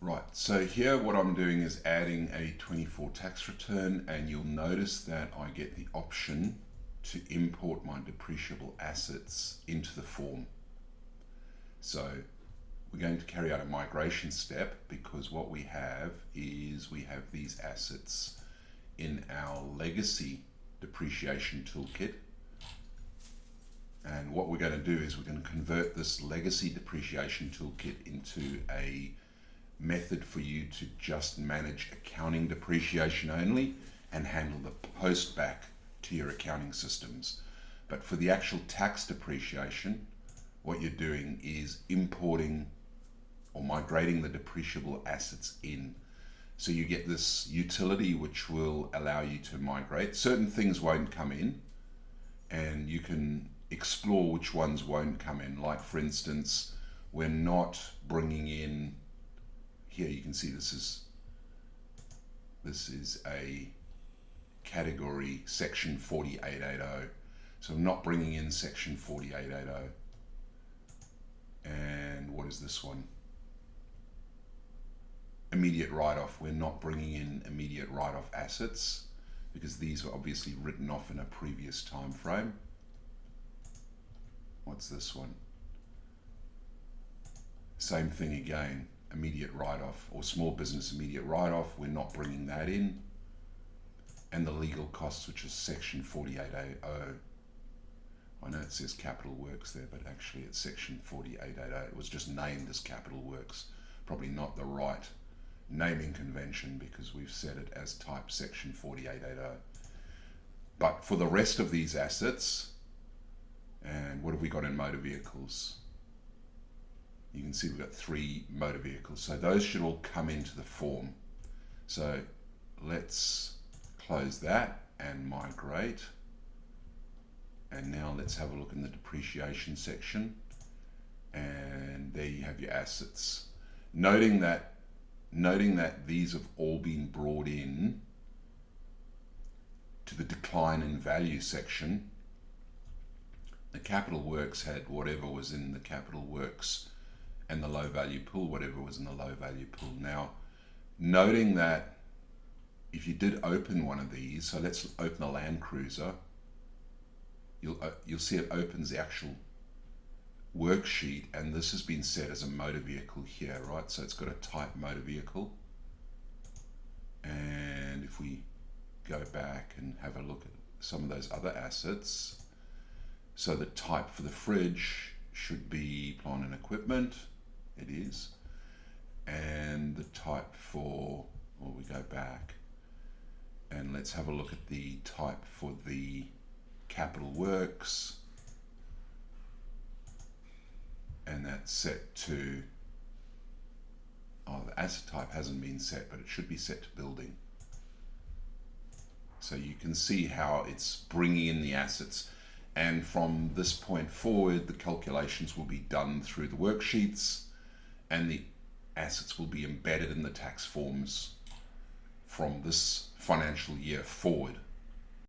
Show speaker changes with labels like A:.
A: Right, so here what I'm doing is adding a 24 tax return, and you'll notice that I get the option to import my depreciable assets into the form. So we're going to carry out a migration step, because what we have is we have these assets in our legacy depreciation toolkit. And what we're going to do is we're going to convert this legacy depreciation toolkit into a method for you to just manage accounting depreciation only and handle the post back to your accounting systems. But for the actual tax depreciation, what you're doing is importing or migrating the depreciable assets in. So you get this utility which will allow you to migrate. Certain things won't come in, and you can explore which ones won't come in. Like, for instance, we're not bringing in, here you can see this is a category section 4880. So I'm not bringing in section 4880. And what is this one? Immediate write-off. We're not bringing in immediate write-off assets because these were obviously written off in a previous time frame. What's this one? Same thing again, immediate write-off or small business immediate write-off. We're not bringing that in. And the legal costs, which is section 4880. I know it says capital works there, but actually it's section 4880. It was just named as capital works. Probably not the right naming convention because we've set it as type section 4880. But for the rest of these assets, and what have we got in motor vehicles? You can see we've got 3 motor vehicles. So those should all come into the form. So let's close that and migrate. And now let's have a look in the depreciation section. And there you have your assets. Noting that these have all been brought in to the decline in value section. The capital works had whatever was in the capital works, and the low value pool, whatever was in the low value pool. Now, noting that if you did open one of these, so let's open a Land Cruiser, you'll see it opens the actual worksheet, and this has been set as a motor vehicle here, right? So it's got a type motor vehicle. And if we go back and have a look at some of those other assets, so the type for the fridge should be plant and equipment. It is. And the type for, well, we go back and let's have a look at the type for the capital works. And that's set to, the asset type hasn't been set, but it should be set to building. So you can see how it's bringing in the assets. And from this point forward, the calculations will be done through the worksheets, and the assets will be embedded in the tax forms from this financial year forward.